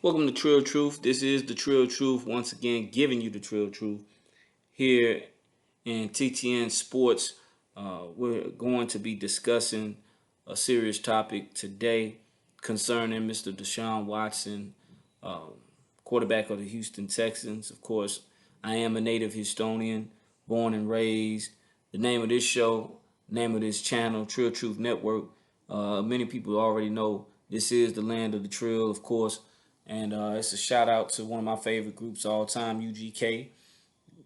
Welcome to Trill Truth. This is the Trill Truth, once again giving you the Trill Truth here in TTN Sports. We're going to be discussing a serious topic today concerning Mr. Deshaun Watson, quarterback of the Houston Texans. Of course, I am a native Houstonian, born and raised. The name of this show, name of this channel, Trill Truth Network. Many people already know this is the land of the Trill, of course. And it's a shout out to one of my favorite groups all time, UGK.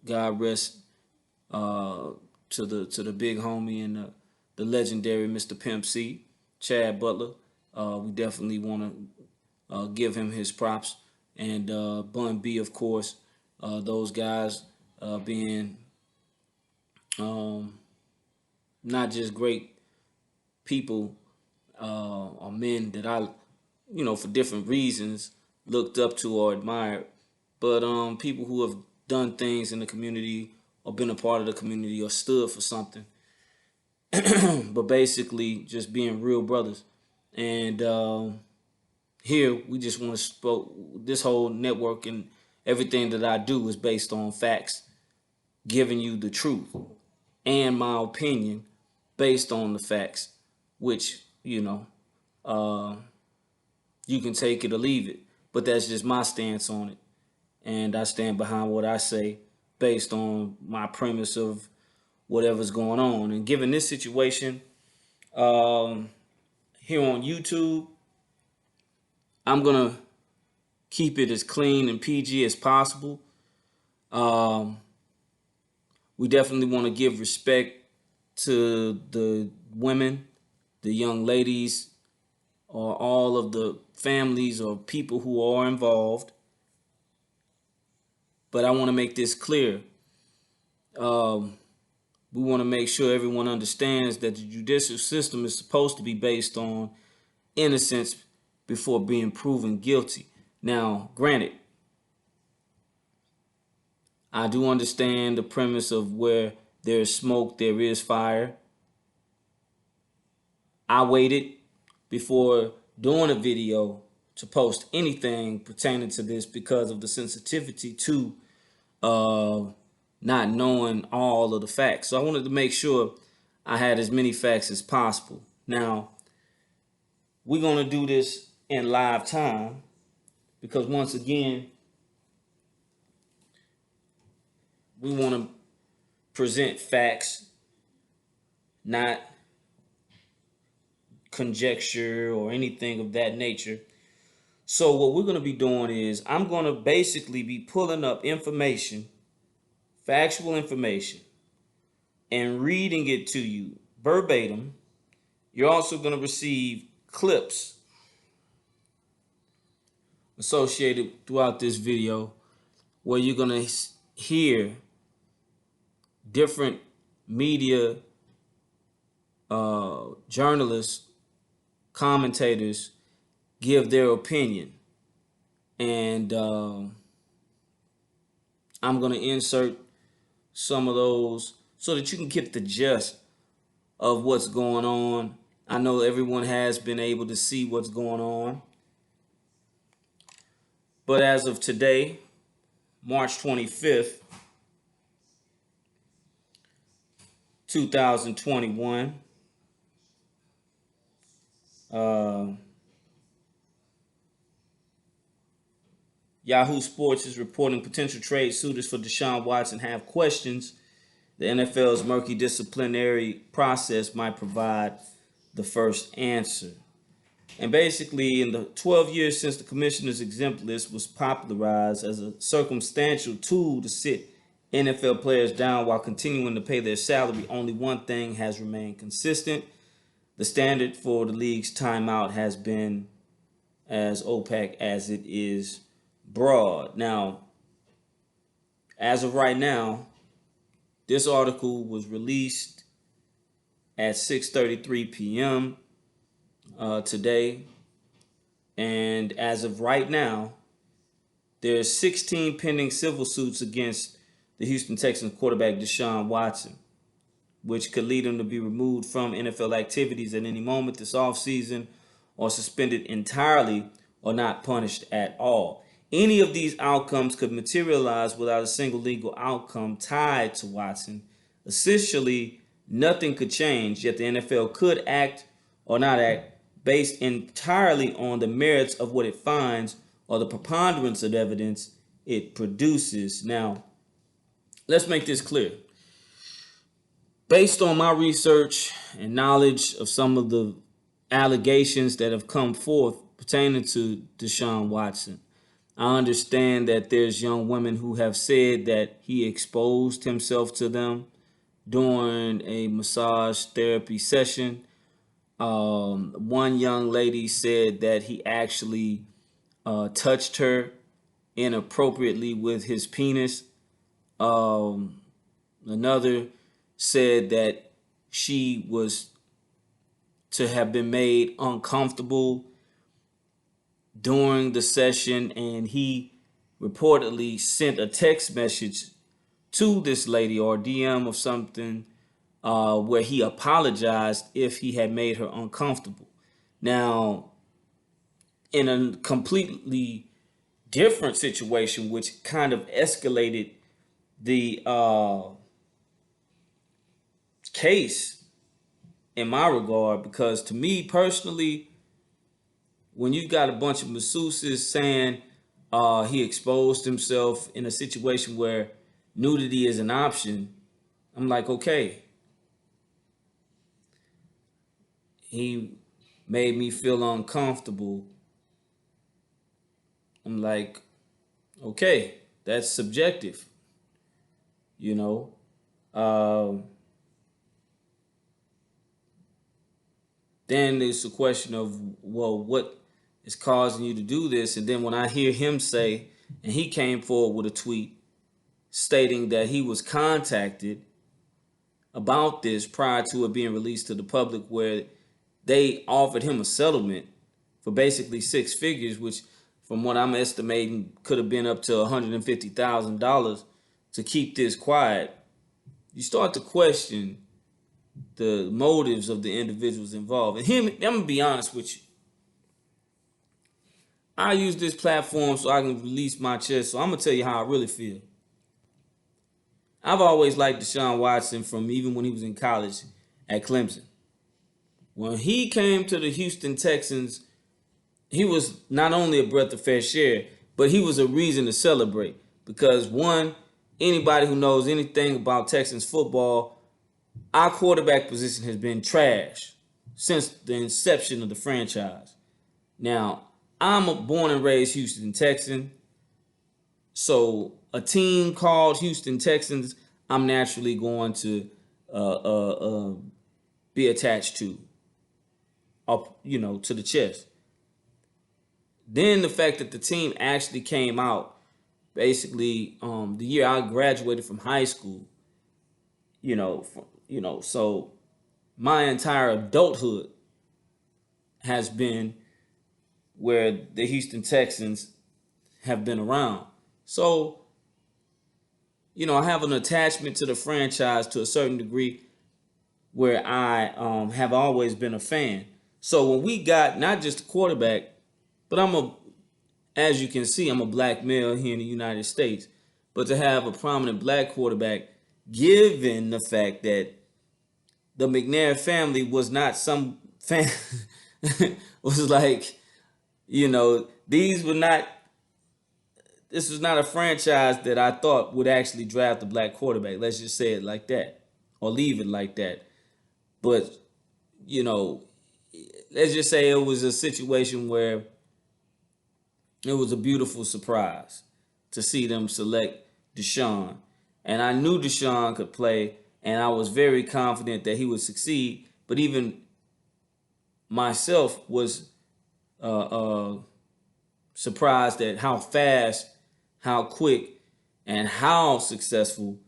God rest to the big homie and the legendary Mr. Pimp C, Chad Butler. We definitely want to give him his props. And Bun B, of course, those guys being not just great people or men that I, for different reasons looked up to or admired, but people who have done things in the community or been a part of the community or stood for something. But basically just being real brothers. And here we just want to spoke this whole network and everything that I do is based on facts, giving you the truth and my opinion based on the facts, which, you can take it or leave it. But that's just my stance on it. And I stand behind what I say based on my premise of whatever's going on. And given this situation, here on YouTube, I'm going to keep it as clean and PG as possible. We definitely want to give respect to the women, the young ladies, or all of the families or people who are involved. But I want to make this clear. We want to make sure everyone understands that the judicial system is supposed to be based on innocence before being proven guilty. Now, granted, I do understand the premise of where there is smoke, there is fire. I waited before doing a video to post anything pertaining to this because of the sensitivity to not knowing all of the facts. So I wanted to make sure I had as many facts as possible. Now, we're going to do this in live time because once again, we want to present facts, not conjecture or anything of that nature. So what we're going to be doing is I'm going to basically be pulling up information, factual information, and reading it to you verbatim. You're also going to receive clips associated throughout this video where you're going to hear different media journalists, commentators give their opinion. And I'm going to insert some of those so that you can get the gist of what's going on. I know everyone has been able to see what's going on. But as of today, March 25th, 2021, Yahoo Sports is reporting potential trade suitors for Deshaun Watson have questions. The NFL's murky disciplinary process might provide the first answer. And basically, in the 12 years since the commissioner's exempt list was popularized as a circumstantial tool to sit NFL players down while continuing to pay their salary, only one thing has remained consistent. The standard for the league's timeout has been as opaque as it is broad. Now, as of right now, this article was released at 6:33 p.m. Today. And as of right now, there's 16 pending civil suits against the Houston Texans quarterback Deshaun Watson, which could lead him to be removed from NFL activities at any moment this offseason or suspended entirely or not punished at all. Any of these outcomes could materialize without a single legal outcome tied to Watson. Essentially, nothing could change, yet the NFL could act or not act based entirely on the merits of what it finds or the preponderance of evidence it produces. Now, let's make this clear. Based on my research and knowledge of some of the allegations that have come forth pertaining to Deshaun Watson, I understand that there's young women who have said that he exposed himself to them during a massage therapy session. One young lady said that he actually touched her inappropriately with his penis. Another said that she was to have been made uncomfortable during the session, and he reportedly sent a text message to this lady or DM or something where he apologized if he had made her uncomfortable. Now, in a completely different situation, which kind of escalated the case in my regard, because to me personally, when you've got a bunch of masseuses saying he exposed himself in a situation where nudity is an option, I'm like, okay, he made me feel uncomfortable. I'm like, okay, that's subjective, you know. Then there's the question of, well, what is causing you to do this? And then when I hear him say, and he came forward with a tweet stating that he was contacted about this prior to it being released to the public, where they offered him a settlement for basically six figures, which from what I'm estimating could have been up to $150,000 to keep this quiet. You start to question the motives of the individuals involved. And him, I'm gonna be honest with you. I use this platform so I can release my chest. So I'm gonna tell you how I really feel. I've always liked Deshaun Watson from even when he was in college at Clemson. When he came to the Houston Texans, he was not only a breath of fresh air, but he was a reason to celebrate. Because one, anybody who knows anything about Texans football, our quarterback position has been trash since the inception of the franchise. Now, I'm a born and raised Houston Texan, so a team called Houston Texans, I'm naturally going to be attached to, to the chest. Then the fact that the team actually came out basically the year I graduated from high school, so my entire adulthood has been where the Houston Texans have been around. So, I have an attachment to the franchise to a certain degree where I have always been a fan. So when we got not just a quarterback, but as you can see, I'm a black male here in the United States. But to have a prominent black quarterback, given the fact that the McNair family was not some was like, these were not, this was not a franchise that I thought would actually draft a black quarterback. Let's just say it like that, or leave it like that. But, let's just say it was a situation where it was a beautiful surprise to see them select Deshaun. And I knew Deshaun could play, and I was very confident that he would succeed. But even myself was surprised at how fast, how quick, and how successful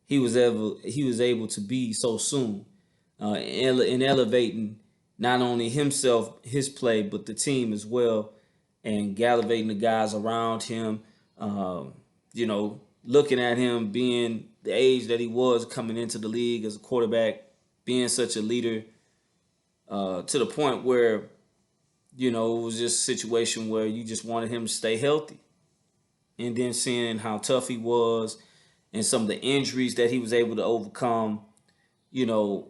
he was able to be so soon in elevating not only himself, his play, but the team as well, and gallivanting the guys around him. Looking at him being the age that he was coming into the league as a quarterback, being such a leader, to the point where it was just a situation where you just wanted him to stay healthy. And then seeing how tough he was and some of the injuries that he was able to overcome, you know,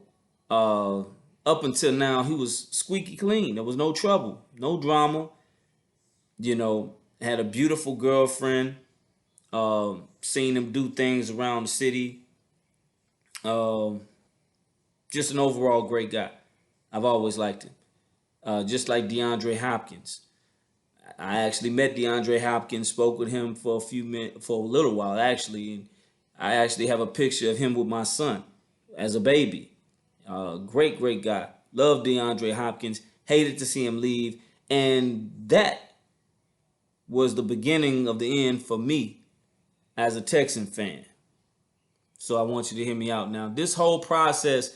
uh, up until now, he was squeaky clean. There was no trouble, no drama. Had a beautiful girlfriend. Seen him do things around the city. Um, just an overall great guy. I've always liked him. Just like DeAndre Hopkins. I actually met DeAndre Hopkins, spoke with him for a few minutes, for a little while actually. And I actually have a picture of him with my son as a baby. Great, great guy. Love DeAndre Hopkins. Hated to see him leave. And that was the beginning of the end for me as a Texan fan. So I want you to hear me out now. This whole process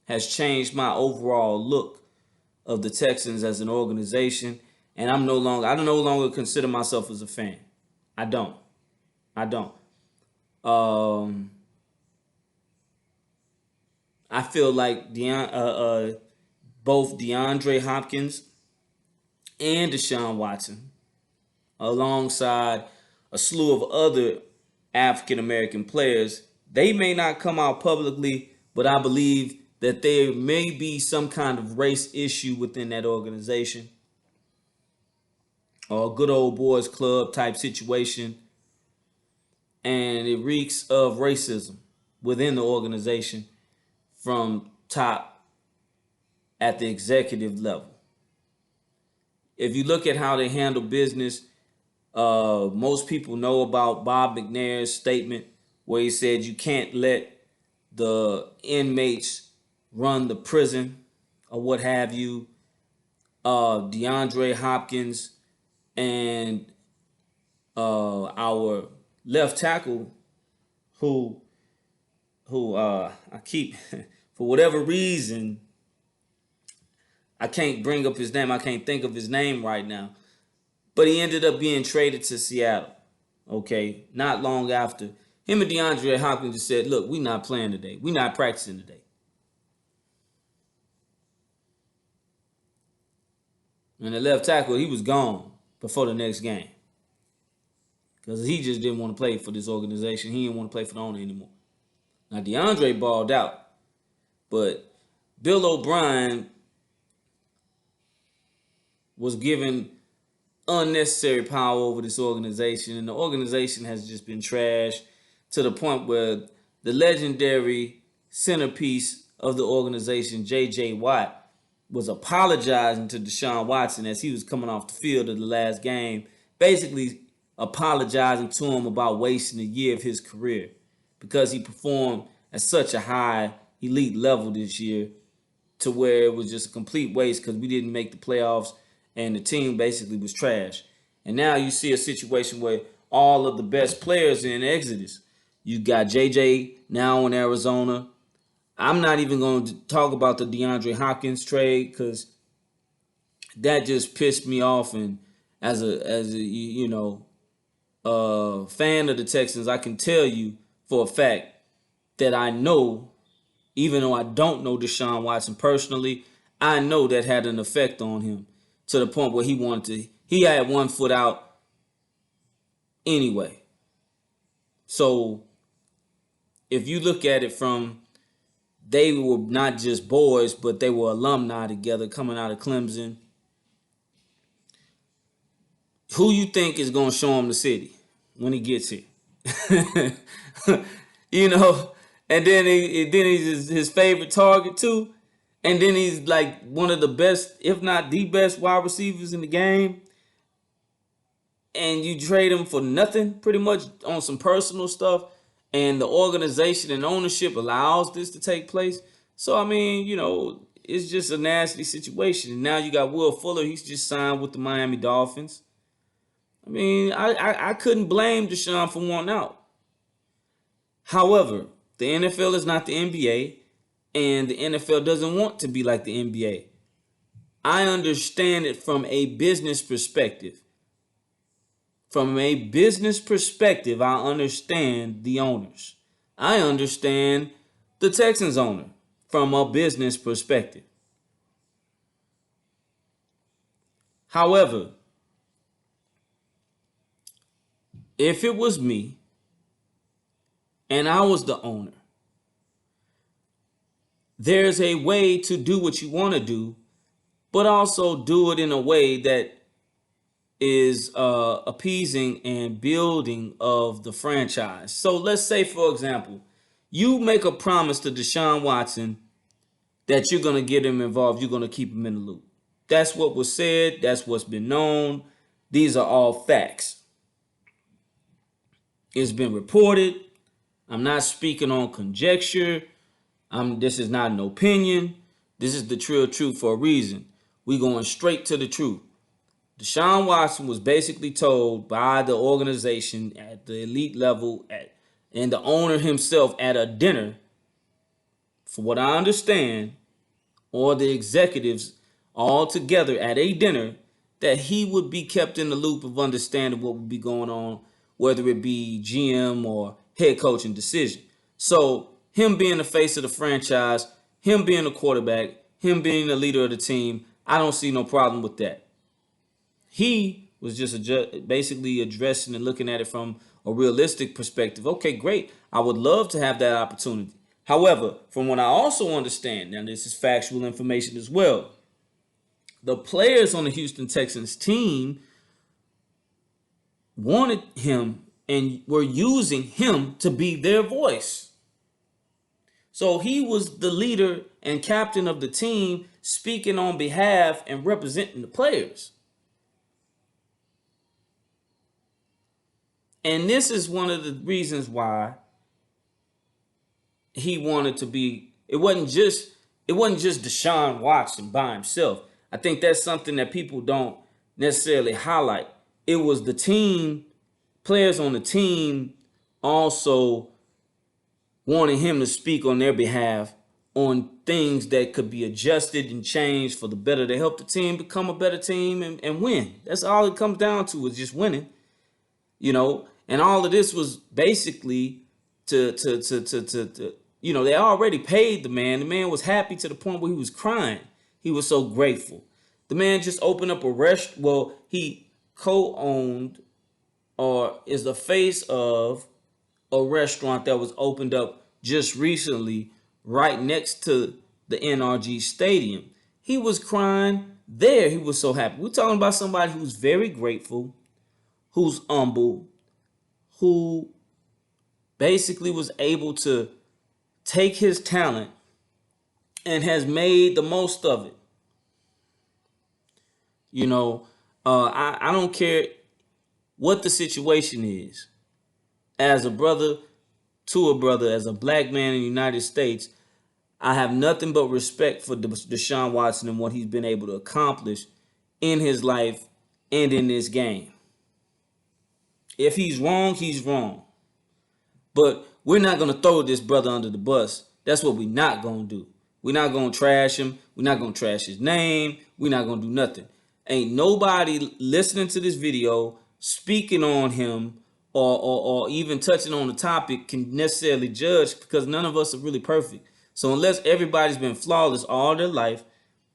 has changed my overall look of the Texans as an organization. And I no longer consider myself as a fan. I don't. I don't. I feel like both DeAndre Hopkins and Deshaun Watson, alongside a slew of other African American players, they may not come out publicly, but I believe that there may be some kind of race issue within that organization, or a good old boys club type situation, and it reeks of racism within the organization from top at the executive level. If you look at how they handle business, most people know about Bob McNair's statement where he said you can't let the inmates run the prison or what have you. DeAndre Hopkins and our left tackle, who I keep for whatever reason I can't bring up his name. I can't think of his name right now. But he ended up being traded to Seattle. Okay, not long after. Him and DeAndre Hopkins just said, "Look, we're not playing today. We're not practicing today." And the left tackle, he was gone before the next game because he just didn't want to play for this organization. He didn't want to play for the owner anymore. Now DeAndre balled out, but Bill O'Brien was given unnecessary power over this organization, and the organization has just been trashed to the point where the legendary centerpiece of the organization, J.J. Watt, was apologizing to Deshaun Watson as he was coming off the field of the last game, basically apologizing to him about wasting a year of his career because he performed at such a high elite level this year to where it was just a complete waste because we didn't make the playoffs and the team basically was trash. And now you see a situation where all of the best players are in Exodus. You got JJ now in Arizona. I'm not even going to talk about the DeAndre Hopkins trade because that just pissed me off. And as a fan of the Texans, I can tell you for a fact that I know, even though I don't know Deshaun Watson personally, I know that had an effect on him to the point where he had one foot out anyway. So if you look at it from, they were not just boys, but they were alumni together coming out of Clemson. Who you think is going to show him the city when he gets here? you know, and then he's his favorite target too. And then he's like one of the best, if not the best, wide receivers in the game. And you trade him for nothing, pretty much on some personal stuff. And the organization and ownership allows this to take place. So, I mean, it's just a nasty situation. And now you got Will Fuller. He's just signed with the Miami Dolphins. I mean, I couldn't blame Deshaun for wanting out. However, the NFL is not the NBA. And the NFL doesn't want to be like the NBA. I understand it from a business perspective. From a business perspective, I understand the owners. I understand the Texans owner from a business perspective. However, if it was me and I was the owner, there's a way to do what you want to do, but also do it in a way that is appeasing and building of the franchise. So let's say, for example, you make a promise to Deshaun Watson that you're going to get him involved, you're going to keep him in the loop. That's what was said, that's what's been known. These are all facts. It's been reported. I'm not speaking on conjecture. This is not an opinion. This is the true truth for a reason. We going straight to the truth. Deshaun Watson was basically told by the organization at the elite level and the owner himself at a dinner, for what I understand, or the executives all together at a dinner, that he would be kept in the loop of understanding what would be going on, whether it be GM or head coaching decision. So him being the face of the franchise, him being the quarterback, him being the leader of the team, I don't see no problem with that. He was just basically addressing and looking at it from a realistic perspective. Okay, great. I would love to have that opportunity. However, from what I also understand, and this is factual information as well, the players on the Houston Texans team wanted him and were using him to be their voice. So he was the leader and captain of the team, speaking on behalf and representing the players. And this is one of the reasons why he wanted to be. It wasn't just Deshaun Watson by himself. I think that's something that people don't necessarily highlight. It was the team, players on the team also wanting him to speak on their behalf on things that could be adjusted and changed for the better, to help the team become a better team and win. That's all it comes down to, is just winning. And all of this was basically to they already paid the man. The man was happy to the point where he was crying. He was so grateful. The man just opened up a restaurant. Well, he co-owned or is the face of a restaurant that was opened up just recently right next to the NRG Stadium. He was crying there. He was so happy. We're talking about somebody who's very grateful, who's humble, who basically was able to take his talent and has made the most of it. I don't care what the situation is. As a brother to a brother, as a black man in the United States, I have nothing but respect for Deshaun Watson and what he's been able to accomplish in his life and in this game. If he's wrong, he's wrong. But we're not going to throw this brother under the bus. That's what we're not going to do. We're not going to trash him. We're not going to trash his name. We're not going to do nothing. Ain't nobody listening to this video, speaking on him, or even touching on the topic can necessarily judge, because none of us are really perfect. So unless everybody's been flawless all their life,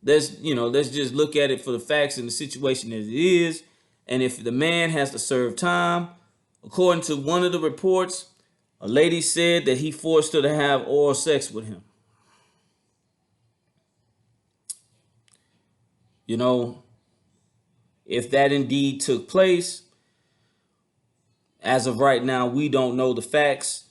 let's just look at it for the facts and the situation as it is. And if the man has to serve time, according to one of the reports, a lady said that he forced her to have oral sex with him. If that indeed took place, as of right now, we don't know the facts.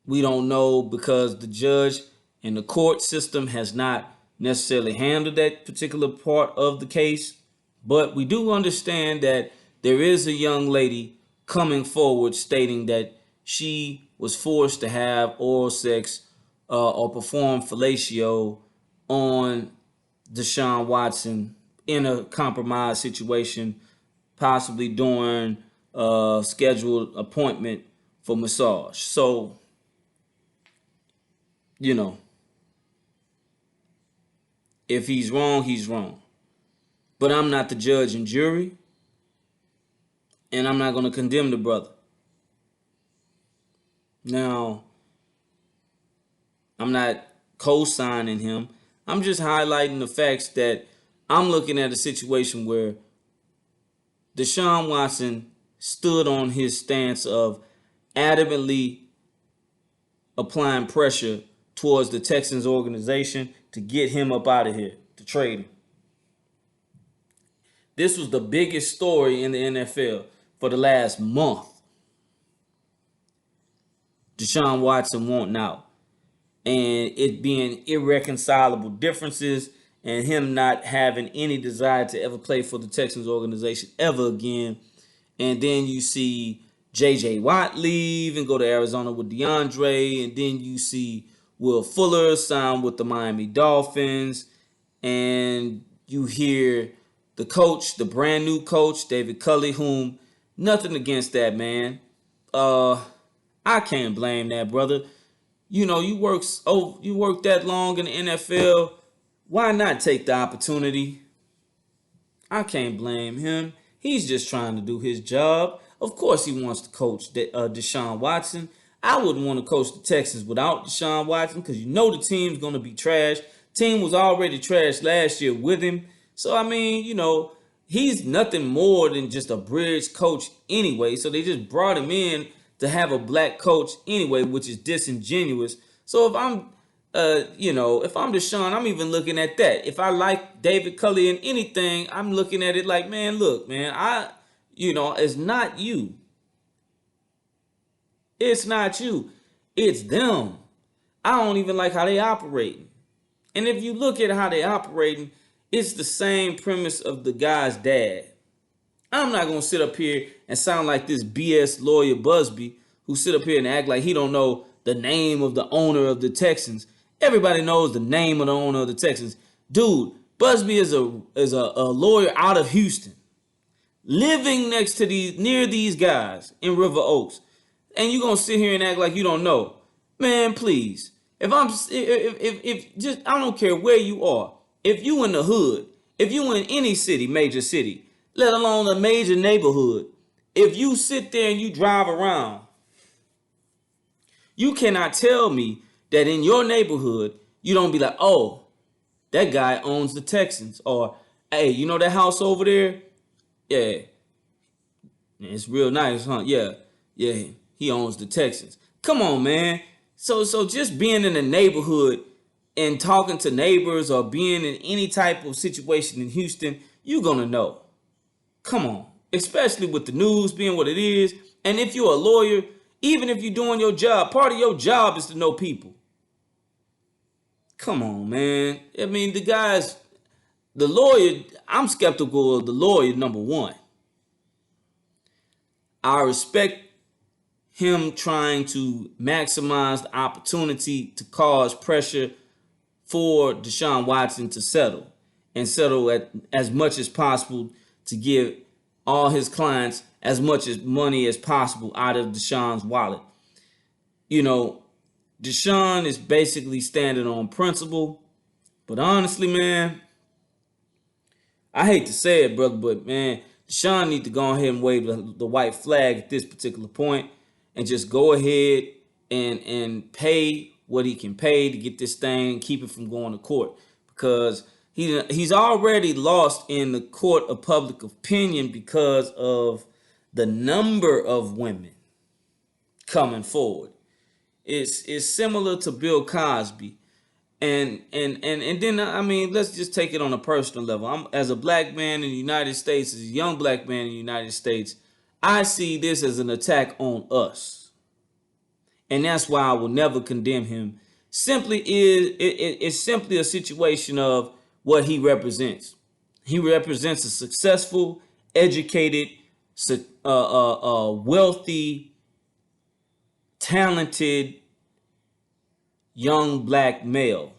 We don't know because the judge and the court system has not necessarily handled that particular part of the case. But we do understand that there is a young lady coming forward stating that she was forced to have oral sex or perform fellatio on Deshaun Watson in a compromised situation, possibly during a scheduled appointment for massage. So, if he's wrong, he's wrong. But I'm not the judge and jury, and I'm not going to condemn the brother. Now, I'm not co-signing him. I'm just highlighting the facts that I'm looking at a situation where Deshaun Watson stood on his stance of adamantly applying pressure towards the Texans organization to get him up out of here, to trade him. This was the biggest story in the NFL for the last month. Deshaun Watson wanting out. And it being irreconcilable differences and him not having any desire to ever play for the Texans organization ever again. And then you see J.J. Watt leave and go to Arizona with DeAndre. And then you see Will Fuller sign with the Miami Dolphins. And you hear the coach, the brand new coach, David Culley, whom nothing against that man. I can't blame that brother. You know, you work that long in the NFL. Why not take the opportunity? I can't blame him. He's just trying to do his job. Of course he wants to coach Deshaun Watson. I wouldn't want to coach the Texans without Deshaun Watson because you know the team's going to be trash. Team was already trash last year with him. So, I mean, you know, he's nothing more than just a bridge coach anyway. So they just brought him in to have a black coach anyway, which is disingenuous. So if I'm if I'm Deshaun, I'm even looking at that. If I like David Culley in anything, I'm looking at it like, man, look, man, it's not you. It's not you. It's them. I don't even like how they operating. And if you look at how they operating, it's the same premise of the guy's dad. I'm not going to sit up here and sound like this BS lawyer Busby who sit up here and act like he don't know the name of the owner of the Texans. Everybody knows the name of the owner of the Texans. Dude, Busby is a lawyer out of Houston, living near these guys in River Oaks. And you're going to sit here and act like you don't know. Man, please. If just, I don't care where you are. If you in the hood, if you in any city, major city, let alone a major neighborhood, if you sit there and you drive around, you cannot tell me that in your neighborhood, you don't be like, oh, that guy owns the Texans. Or, hey, you know that house over there? Yeah. It's real nice, huh? Yeah. Yeah, he owns the Texans. Come on, man. So just being in the neighborhood and talking to neighbors or being in any type of situation in Houston, you're going to know. Come on. Especially with the news being what it is. And if you're a lawyer, even if you're doing your job, part of your job is to know people. Come on, man. I mean, the lawyer, I'm skeptical of the lawyer, number one. I respect him trying to maximize the opportunity to cause pressure for Deshaun Watson to settle at as much as possible to give all his clients as much as money as possible out of Deshaun's wallet. You know, Deshaun is basically standing on principle, but honestly, man, I hate to say it, brother, but man, Deshaun need to go ahead and wave the white flag at this particular point and just go ahead and pay what he can pay to get this thing, keep it from going to court, because he's already lost in the court of public opinion because of the number of women coming forward. It's similar to Bill Cosby. And then, I mean, let's just take it on a personal level. As a black man in the United States, as a young black man in the United States, I see this as an attack on us. And that's why I will never condemn him. It's simply a situation of what he represents. He represents a successful, educated, wealthy, talented, young black male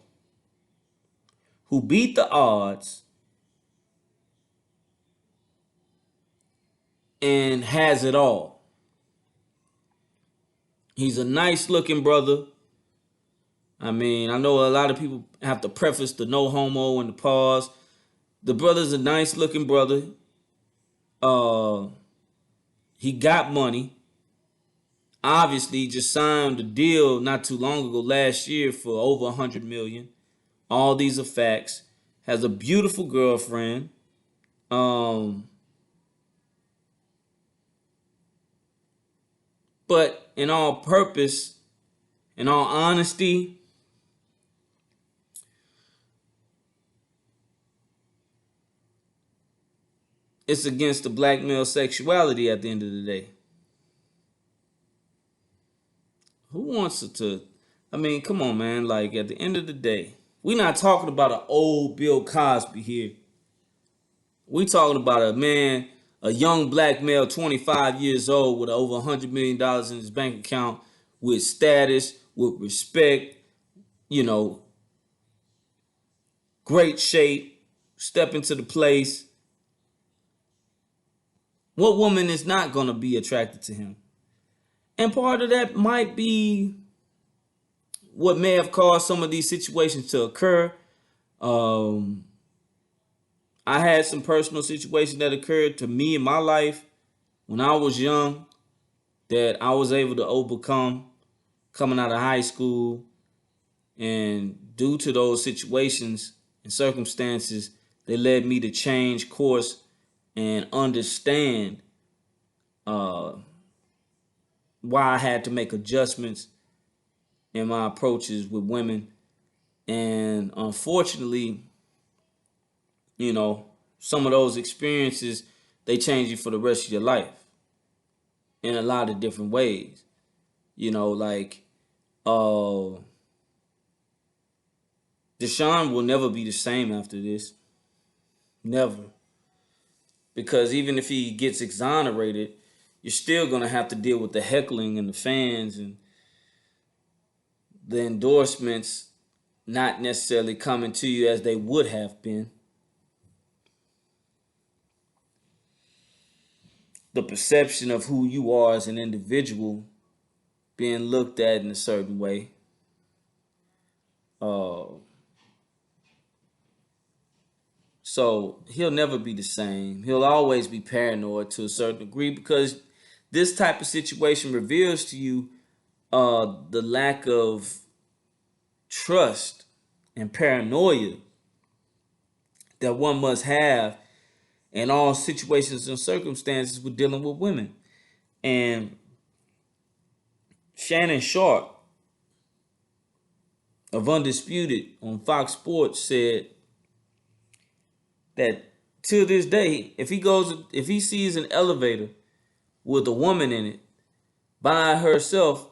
who beat the odds and has it all. He's a nice looking brother. I mean, I know a lot of people have to preface the no homo and the pause. The brother's a nice looking brother. He got money. Obviously, just signed a deal not too long ago last year for over $100 million. All these are facts. has a beautiful girlfriend. But in all purpose, in all honesty, it's against the black male sexuality at the end of the day. Who wants to? I mean, come on, man. Like, at the end of the day, we're not talking about an old Bill Cosby here. We talking about a man, a young black male, 25 years old, with over $100 million in his bank account, with status, with respect, you know, great shape, step into the place. What woman is not going to be attracted to him? And part of that might be what may have caused some of these situations to occur. I had some personal situations that occurred to me in my life when I was young that I was able to overcome coming out of high school. And due to those situations and circumstances, they led me to change course and understand why I had to make adjustments in my approaches with women. And unfortunately, you know, some of those experiences, they change you for the rest of your life in a lot of different ways. You know, like Deshaun will never be the same after this. Never. Because even if he gets exonerated, you're still going to have to deal with the heckling and the fans and the endorsements not necessarily coming to you as they would have been. The perception of who you are as an individual being looked at in a certain way. So he'll never be the same. He'll always be paranoid to a certain degree because this type of situation reveals to you the lack of trust and paranoia that one must have in all situations and circumstances with dealing with women. And Shannon Sharp of Undisputed on Fox Sports said that to this day, if he sees an elevator with a woman in it by herself,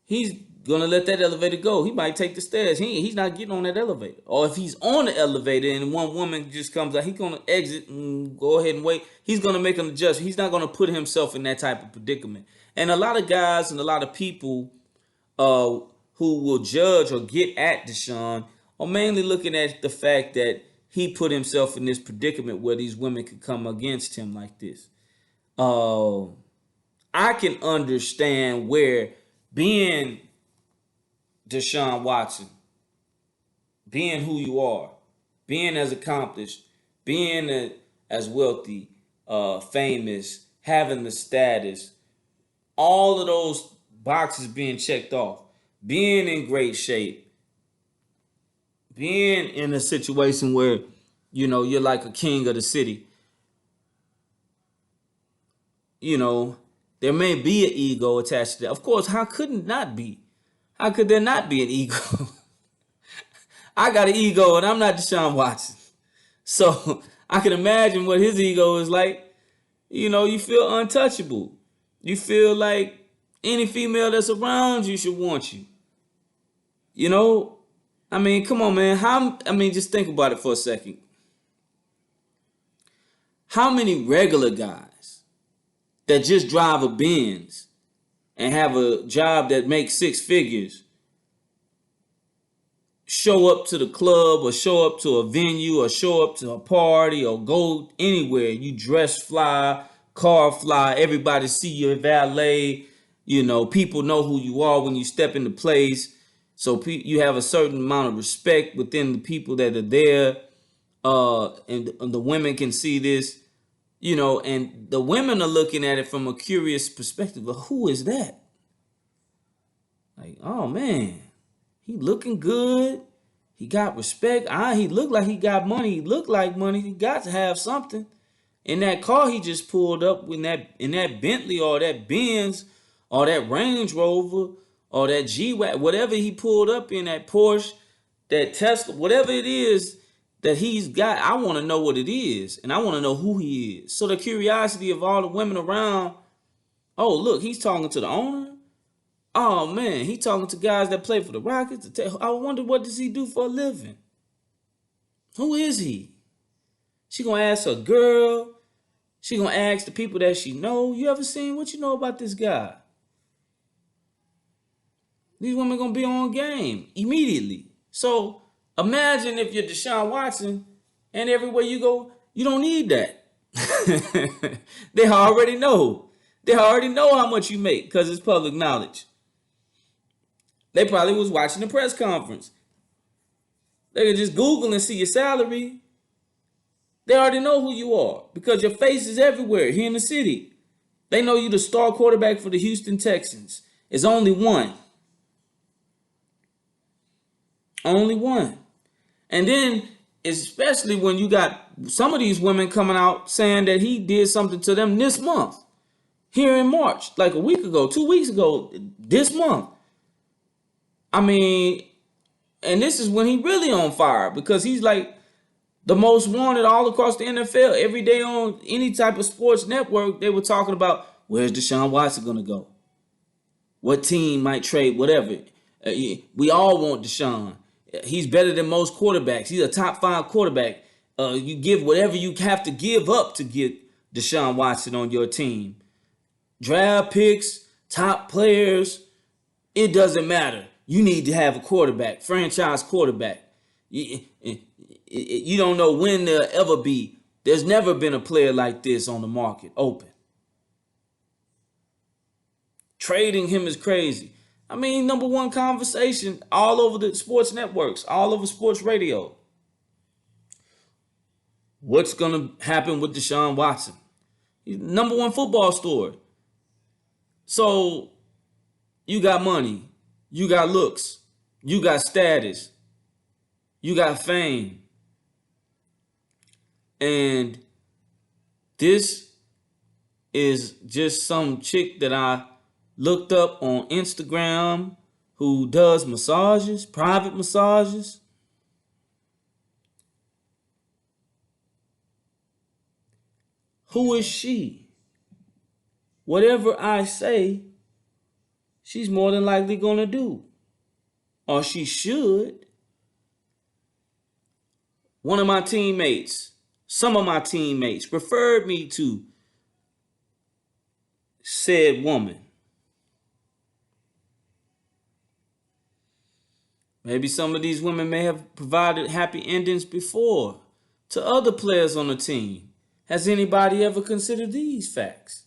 he's gonna let that elevator go. He might take the stairs. He's not getting on that elevator. Or if he's on the elevator and one woman just comes out, he's gonna exit and go ahead and wait. He's gonna make an adjustment. He's not gonna put himself in that type of predicament. And a lot of guys and a lot of people who will judge or get at Deshaun are mainly looking at the fact that he put himself in this predicament where these women could come against him like this. I can understand where being Deshaun Watson, being who you are, being as accomplished, being as wealthy, famous, having the status, all of those boxes being checked off, being in great shape, being in a situation where, you know, you're like a king of the city. You know, there may be an ego attached to that. Of course, how could it not be? How could there not be an ego? I got an ego and I'm not Deshaun Watson. So I can imagine what his ego is like. You know, you feel untouchable. You feel like any female that's around you should want you. You know, I mean, come on, man. Just think about it for a second. How many regular guys that just drive a Benz and have a job that makes six figures show up to the club or show up to a venue or show up to a party or go anywhere? You dress fly, car fly, everybody see your valet. You know, people know who you are when you step into place. So you have a certain amount of respect within the people that are there. And the women can see this, you know, and the women are looking at it from a curious perspective of who is that? Like, oh man, he looking good. He got respect. He looked like he got money. He looked like money. He got to have something. In that car he just pulled up in that Bentley or that Benz or that Range Rover or that G-Wagon, whatever he pulled up in, that Porsche, that Tesla, whatever it is that he's got, I want to know what it is, and I want to know who he is. So the curiosity of all the women around, oh, look, he's talking to the owner. Oh, man, he talking to guys that play for the Rockets. I wonder, what does he do for a living? Who is he? She going to ask her girl. She going to ask the people that she know. You ever seen what you know about this guy? These women going to be on game immediately. So imagine if you're Deshaun Watson and everywhere you go, you don't need that. They already know. They already know how much you make because it's public knowledge. They probably was watching the press conference. They could just Google and see your salary. They already know who you are because your face is everywhere here in the city. They know you the star quarterback for the Houston Texans. It's only one. Only one. And then, especially when you got some of these women coming out saying that he did something to them this month. Here in March, like a week ago, 2 weeks ago, this month. I mean, and this is when he really on fire because he's like the most wanted all across the NFL. Every day on any type of sports network, they were talking about, where's Deshaun Watson going to go? What team might trade, whatever. We all want Deshaun. He's better than most quarterbacks. He's a top 5 quarterback. You give whatever you have to give up to get Deshaun Watson on your team. Draft picks, top players, it doesn't matter. You need to have a quarterback, franchise quarterback. You don't know when there'll ever be. There's never been a player like this on the market, open. Trading him is crazy. I mean, number one conversation all over the sports networks, all over sports radio. What's going to happen with Deshaun Watson? He's number one football story. So you got money, you got looks, you got status, you got fame. And this is just some chick that I looked up on Instagram who does massages, private massages. Who is she? Whatever I say, she's more than likely going to do. Or she should. One of my teammates, some of my teammates referred me to said woman. Maybe some of these women may have provided happy endings before to other players on the team. Has anybody ever considered these facts?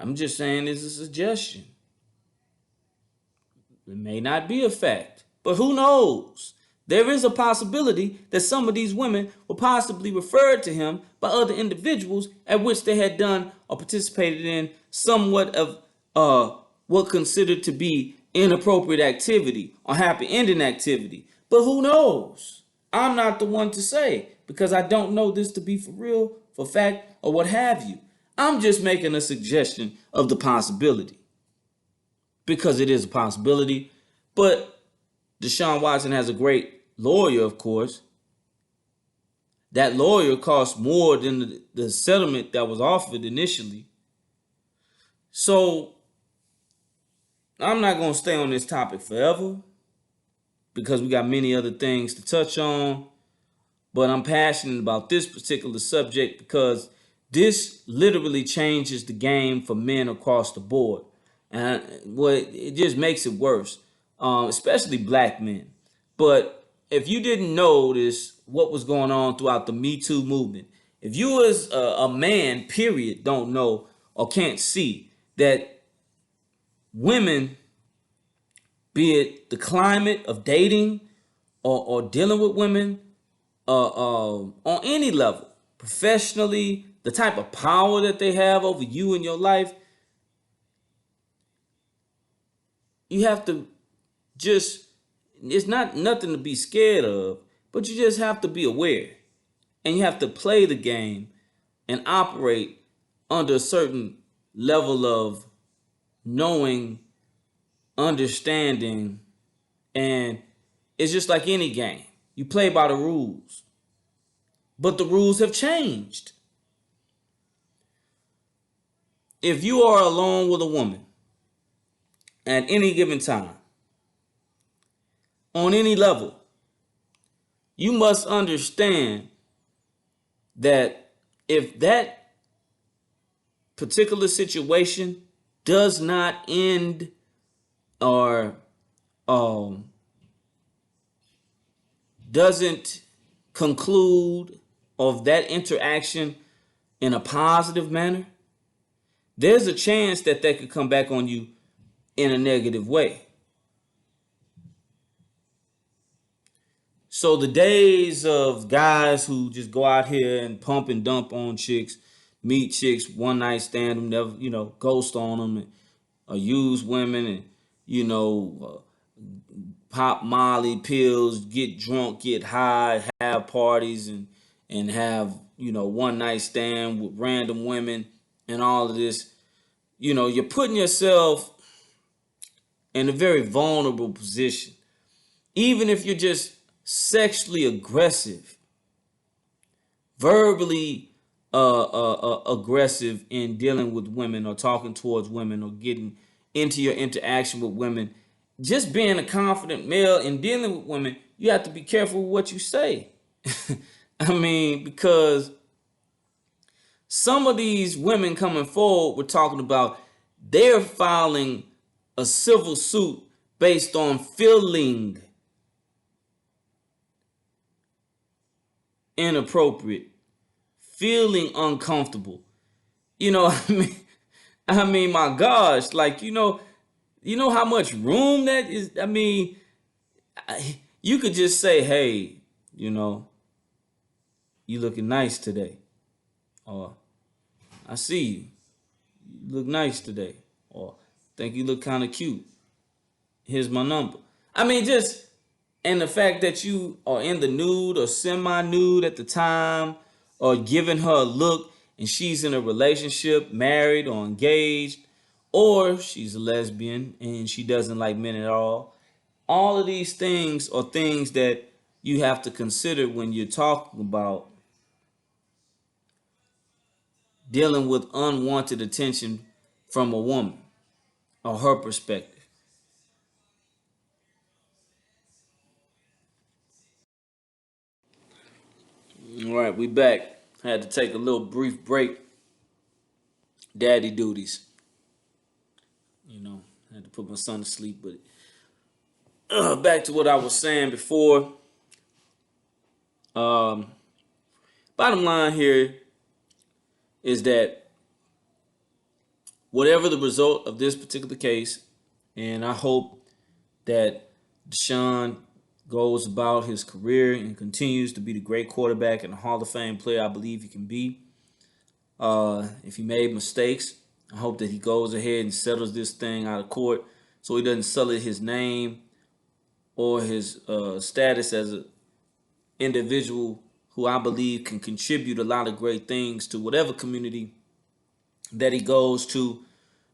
I'm just saying it's a suggestion. It may not be a fact, but who knows? There is a possibility that some of these women were possibly referred to him by other individuals at which they had done or participated in somewhat of what considered to be inappropriate activity or happy ending activity. But who knows? I'm not the one to say because I don't know this to be for real, for fact, or what have you. I'm just making a suggestion of the possibility because it is a possibility. But Deshaun Watson has a great lawyer, of course. That lawyer cost more than the settlement that was offered initially. So I'm not going to stay on this topic forever because we got many other things to touch on. But I'm passionate about this particular subject because this literally changes the game for men across the board. And it just makes it worse, especially black men. But if you didn't notice what was going on throughout the Me Too movement, if you as a man, period, don't know or can't see that women, be it the climate of dating or dealing with women on any level, professionally, the type of power that they have over you in your life, you have to just It's not nothing to be scared of, but you just have to be aware. And you have to play the game and operate under a certain level of knowing, understanding, and it's just like any game. You play by the rules, but the rules have changed. If you are alone with a woman at any given time, on any level, you must understand that if that particular situation does not end or um, doesn't conclude of that interaction in a positive manner, there's a chance that that could come back on you in a negative way. So the days of guys who just go out here and pump and dump on chicks, meet chicks, one night stand them, never, ghost on them, or use women and, pop Molly pills, get drunk, get high, have parties and have, one night stand with random women and all of this. You're putting yourself in a very vulnerable position. Even if you're just sexually aggressive, verbally aggressive in dealing with women or talking towards women or getting into your interaction with women, just being a confident male and dealing with women, you have to be careful with what you say. I mean, because some of these women coming forward, we're talking about, they're filing a civil suit based on feeling inappropriate, feeling uncomfortable. I mean, my gosh, like, how much room that is. I mean, you could just say, hey, you looking nice today. Or, I see you. You look nice today. Or, think you look kind of cute. Here's my number. I mean, and the fact that you are in the nude or semi-nude at the time, or giving her a look and she's in a relationship, married or engaged, or she's a lesbian and she doesn't like men at all. All of these things are things that you have to consider when you're talking about dealing with unwanted attention from a woman or her perspective. All right, we back. Had to take a little brief break. Daddy duties. Had to put my son to sleep, but back to what I was saying before. Um, Bottom line here is that whatever the result of this particular case, and I hope that Deshaun goes about his career and continues to be the great quarterback and the Hall of Fame player I believe he can be. If he made mistakes, I hope that he goes ahead and settles this thing out of court so he doesn't sully his name or his status as an individual who I believe can contribute a lot of great things to whatever community that he goes to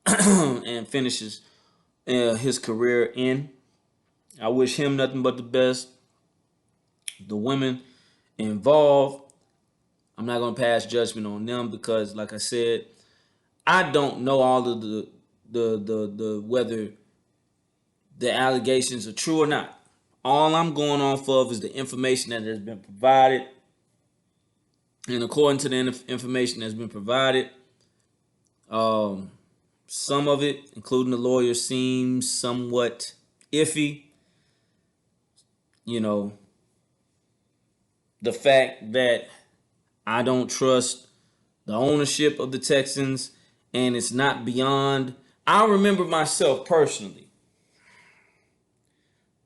and finishes his career in. I wish him nothing but the best. The women involved, I'm not going to pass judgment on them because, like I said, I don't know all of the whether the allegations are true or not. All I'm going off of is the information that has been provided. And according to the information that's been provided, some of it, including the lawyer, seems somewhat iffy. You know, the fact that I don't trust the ownership of the Texans and it's not beyond. I remember myself personally.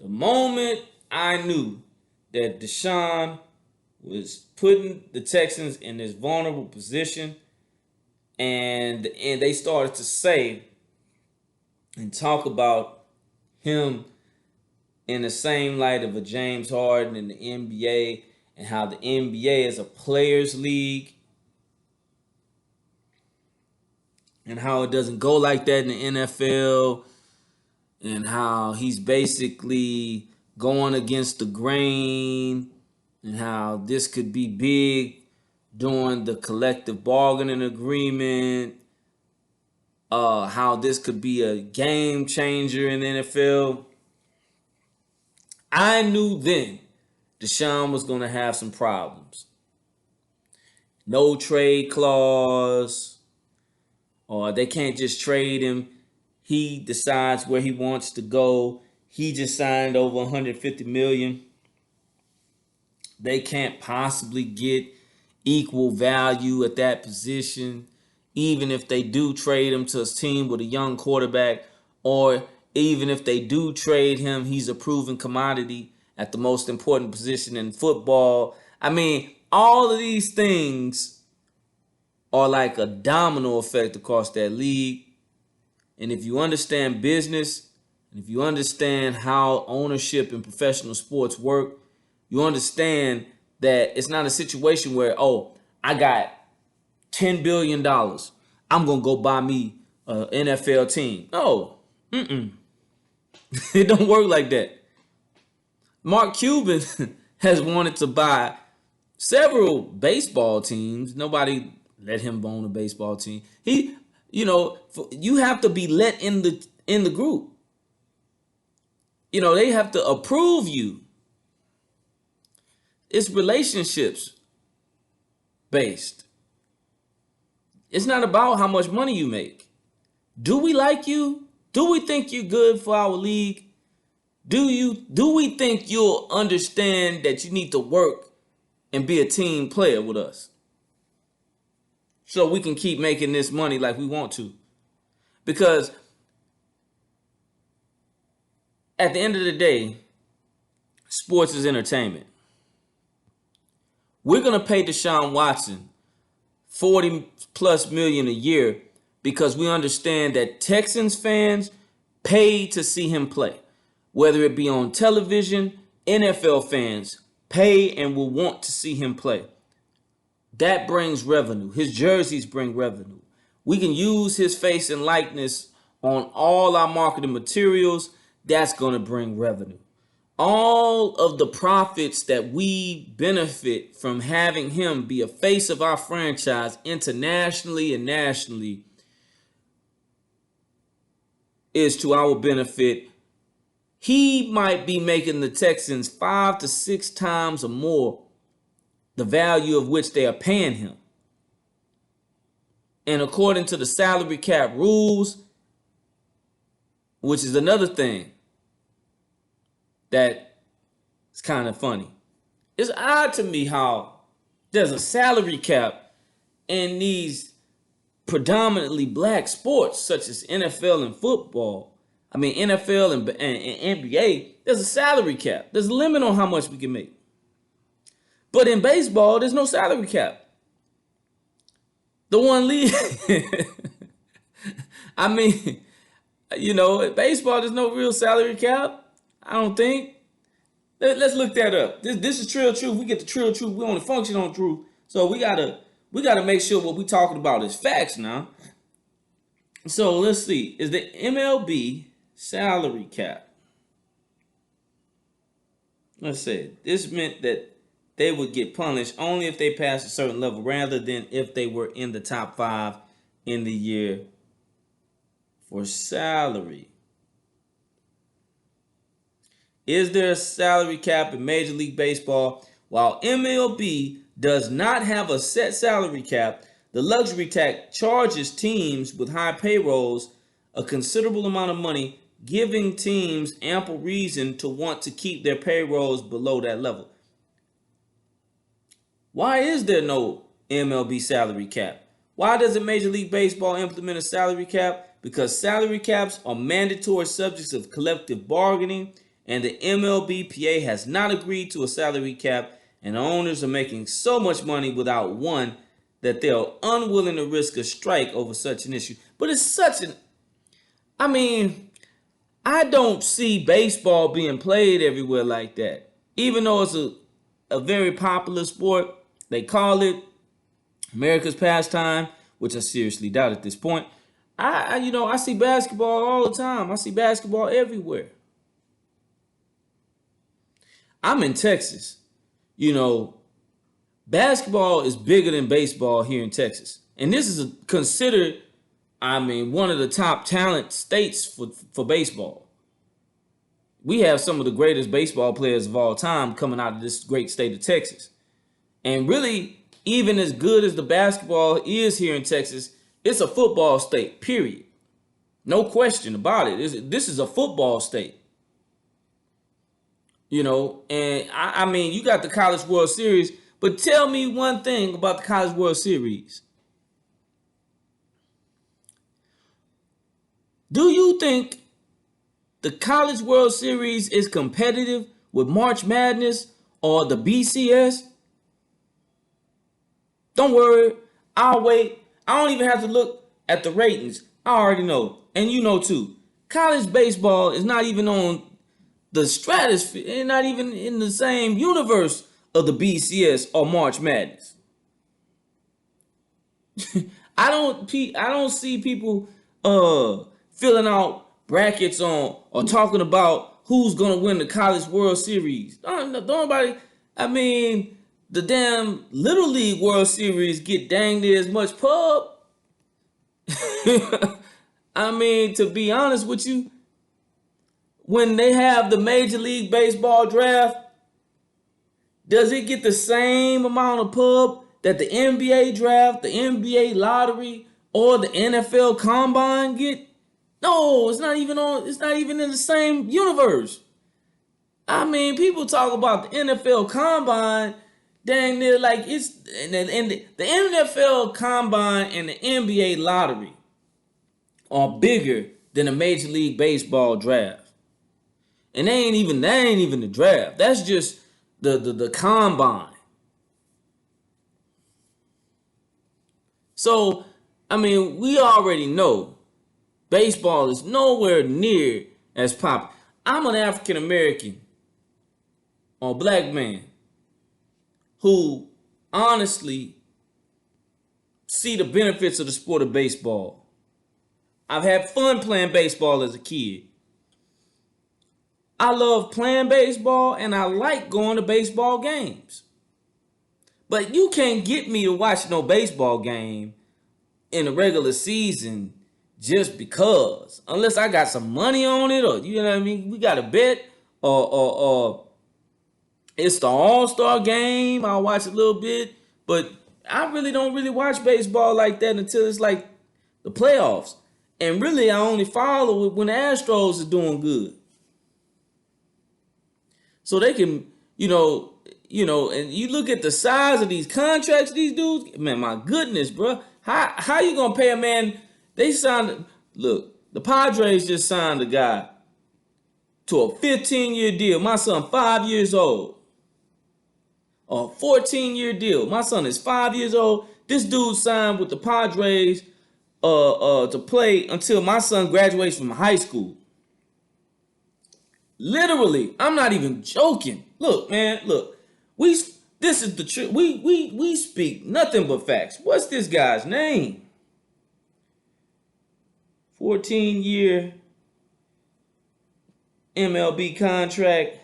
The moment I knew that Deshaun was putting the Texans in this vulnerable position, and they started to say and talk about him in the same light of a James Harden in the NBA, and how the NBA is a players' league, and how it doesn't go like that in the NFL, and how he's basically going against the grain, and how this could be big during the collective bargaining agreement, how this could be a game changer in the NFL. I knew then Deshaun was going to have some problems. No trade clause, or they can't just trade him. He decides where he wants to go. He just signed over $150 million. They can't possibly get equal value at that position, even if they do trade him to a team with a young quarterback, or even if they do trade him, he's a proven commodity at the most important position in football. I mean, all of these things are like a domino effect across that league. And if you understand business, and if you understand how ownership in professional sports work, you understand that it's not a situation where, oh, I got $10 billion. I'm going to go buy me an NFL team. No. It don't work like that. Mark Cuban has wanted to buy several baseball teams. Nobody let him own a baseball team. You have to be let in the group. They have to approve you. It's relationships based. It's not about how much money you make. Do we like you? Do we think you're good for our league? Do we think you'll understand that you need to work and be a team player with us, so we can keep making this money like we want to? Because at the end of the day, sports is entertainment. We're going to pay Deshaun Watson $40+ million a year because we understand that Texans fans pay to see him play. Whether it be on television, NFL fans pay and will want to see him play. That brings revenue. His jerseys bring revenue. We can use his face and likeness on all our marketing materials. That's going to bring revenue. All of the profits that we benefit from having him be a face of our franchise internationally and nationally is to our benefit. He might be making the Texans 5 to 6 times or more the value of which they are paying him. And according to the salary cap rules, which is another thing that is kind of funny. It's odd to me how there's a salary cap in these predominantly black sports such as NFL and football. I mean, NFL and NBA, there's a salary cap. There's a limit on how much we can make. But in baseball, there's no salary cap. The one league, I mean, baseball, there's no real salary cap. I don't think. Let's look that up. This is Trill Truth. We get the Trill Truth. We only function on truth. So we gotta make sure what we talking about is facts now. So let's see. Is the MLB salary cap? Let's say this meant that they would get punished only if they passed a certain level, rather than if they were in the top 5 in the year for salary. Is there a salary cap in Major League Baseball? While MLB does not have a set salary cap, the luxury tax charges teams with high payrolls a considerable amount of money, giving teams ample reason to want to keep their payrolls below that level. Why is there no MLB salary cap? Why doesn't Major League Baseball implement a salary cap? Because salary caps are mandatory subjects of collective bargaining, and the MLBPA has not agreed to a salary cap, and owners are making so much money without one that they are unwilling to risk a strike over such an issue. But it's such an, I I don't see baseball being played everywhere like that. Even though it's a very popular sport, they call it America's pastime, which I seriously doubt at this point. I see basketball all the time. I see basketball everywhere. I'm in Texas. You know, basketball is bigger than baseball here in Texas. And this is considered, one of the top talent states for baseball. We have some of the greatest baseball players of all time coming out of this great state of Texas. And really, even as good as the basketball is here in Texas, it's a football state, period. No question about it. This is a football state. You know, and you got the College World Series, but tell me one thing about the College World Series. Do you think the College World Series is competitive with March Madness or the BCS? Don't worry, I'll wait. I don't even have to look at the ratings. I already know, and you know too. College baseball is not even on the stratosphere, and not even in the same universe of the BCS or March Madness. I don't see people filling out brackets on or talking about who's gonna win the College World Series. Don't nobody. The damn Little League World Series get dang near as much pub. To be honest with you, when they have the Major League Baseball draft, does it get the same amount of pub that the NBA draft, the NBA lottery, or the NFL combine get? No, it's not even in the same universe. People talk about the NFL combine dang near like it's and the NFL combine and the NBA lottery are bigger than the Major League Baseball draft. And they ain't even the draft. That's just the combine. So, we already know baseball is nowhere near as popular. I'm an African American or black man who honestly see the benefits of the sport of baseball. I've had fun playing baseball as a kid. I love playing baseball and I like going to baseball games. But you can't get me to watch no baseball game in the regular season just because. Unless I got some money on it, or you know what I mean? We got a bet, or it's the All-Star game. I'll watch a little bit. But I really don't watch baseball like that until it's like the playoffs. And really, I only follow it when the Astros is doing good. So they can, and you look at the size of these contracts, these dudes, man, my goodness, bro. How you gonna pay a man? The Padres just signed a guy to a 15-year deal. My son, 5 years old. A 14-year deal. My son is 5 years old. This dude signed with the Padres to play until my son graduates from high school. Literally, I'm not even joking. Look, man, this is the truth. We speak nothing but facts. What's this guy's name? 14-year MLB contract.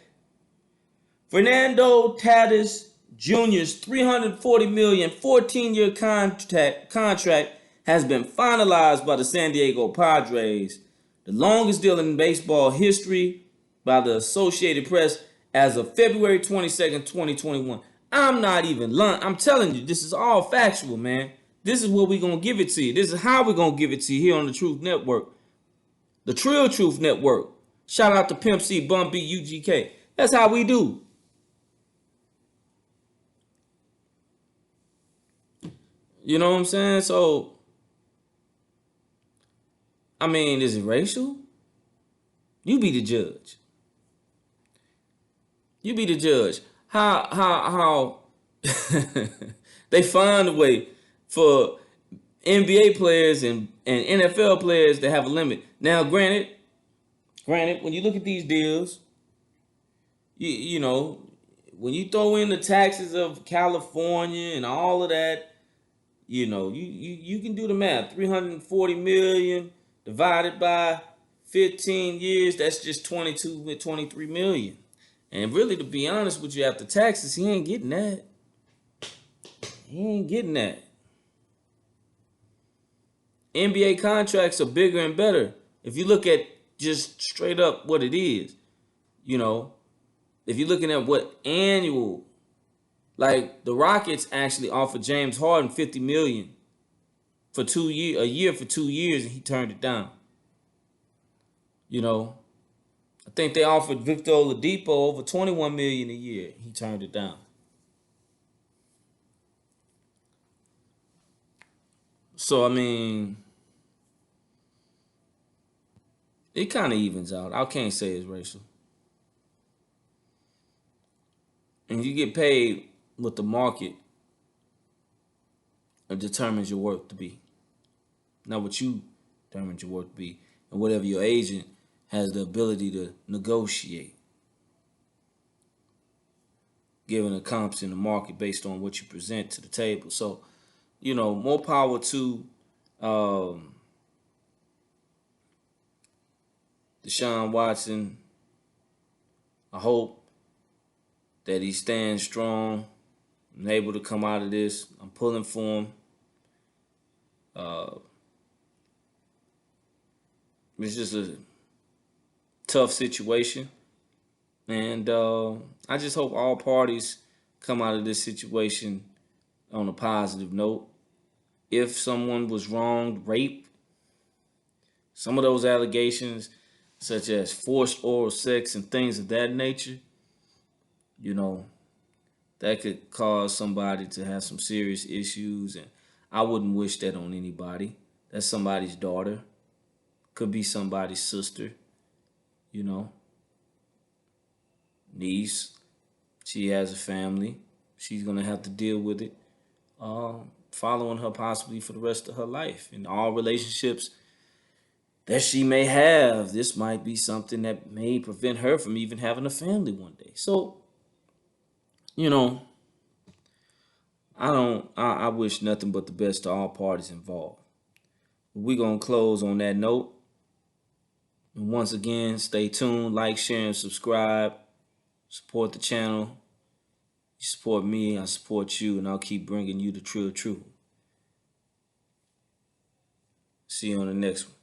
Fernando Tatis Jr.'s $340 million 14-year contract has been finalized by the San Diego Padres, the longest deal in baseball history, by the Associated Press as of February 22nd, 2021. I'm not even lying. I'm telling you, this is all factual, man. This is what we're going to give it to you. This is how we're going to give it to you here on the Truth Network. The Trill Truth Network. Shout out to Pimp C, Bun B, UGK. That's how we do. You know what I'm saying? So, is it racial? You be the judge. You be the judge. How they find a way for NBA players and NFL players to have a limit. Now, granted, Granted, when you look at these deals, you know, when you throw in the taxes of California and all of that, you can do the math. 340 million divided by 15 years, that's just 22 with 23 million. And really, to be honest with you, after taxes, he ain't getting that. He ain't getting that. NBA contracts are bigger and better. If you look at just straight up what it is, you know, if you're looking at what annual, like the Rockets actually offered James Harden 50 million for a year for 2 years, and he turned it down. You know, I think they offered Victor Oladipo over 21 million a year. He turned it down. So I mean, it kind of evens out. I can't say it's racial. And you get paid what the market determines your worth to be, not what you determine your worth to be, and whatever your agent has the ability to negotiate, given the comps in the market based on what you present to the table. So, more power to Deshaun Watson. I hope that he stands strong and able to come out of this. I'm pulling for him. It's just a tough situation. And I just hope all parties come out of this situation on a positive note. If someone was wronged, raped, some of those allegations, such as forced oral sex and things of that nature, that could cause somebody to have some serious issues. And I wouldn't wish that on anybody. That's somebody's daughter. Could be somebody's sister, niece. She has a family. She's going to have to deal with it, following her possibly for the rest of her life. In all relationships that she may have, this might be something that may prevent her from even having a family one day. So, I wish nothing but the best to all parties involved. We're going to close on that note. And once again, stay tuned, like, share, and subscribe. Support the channel. You support me, I support you, and I'll keep bringing you the true truth. See you on the next one.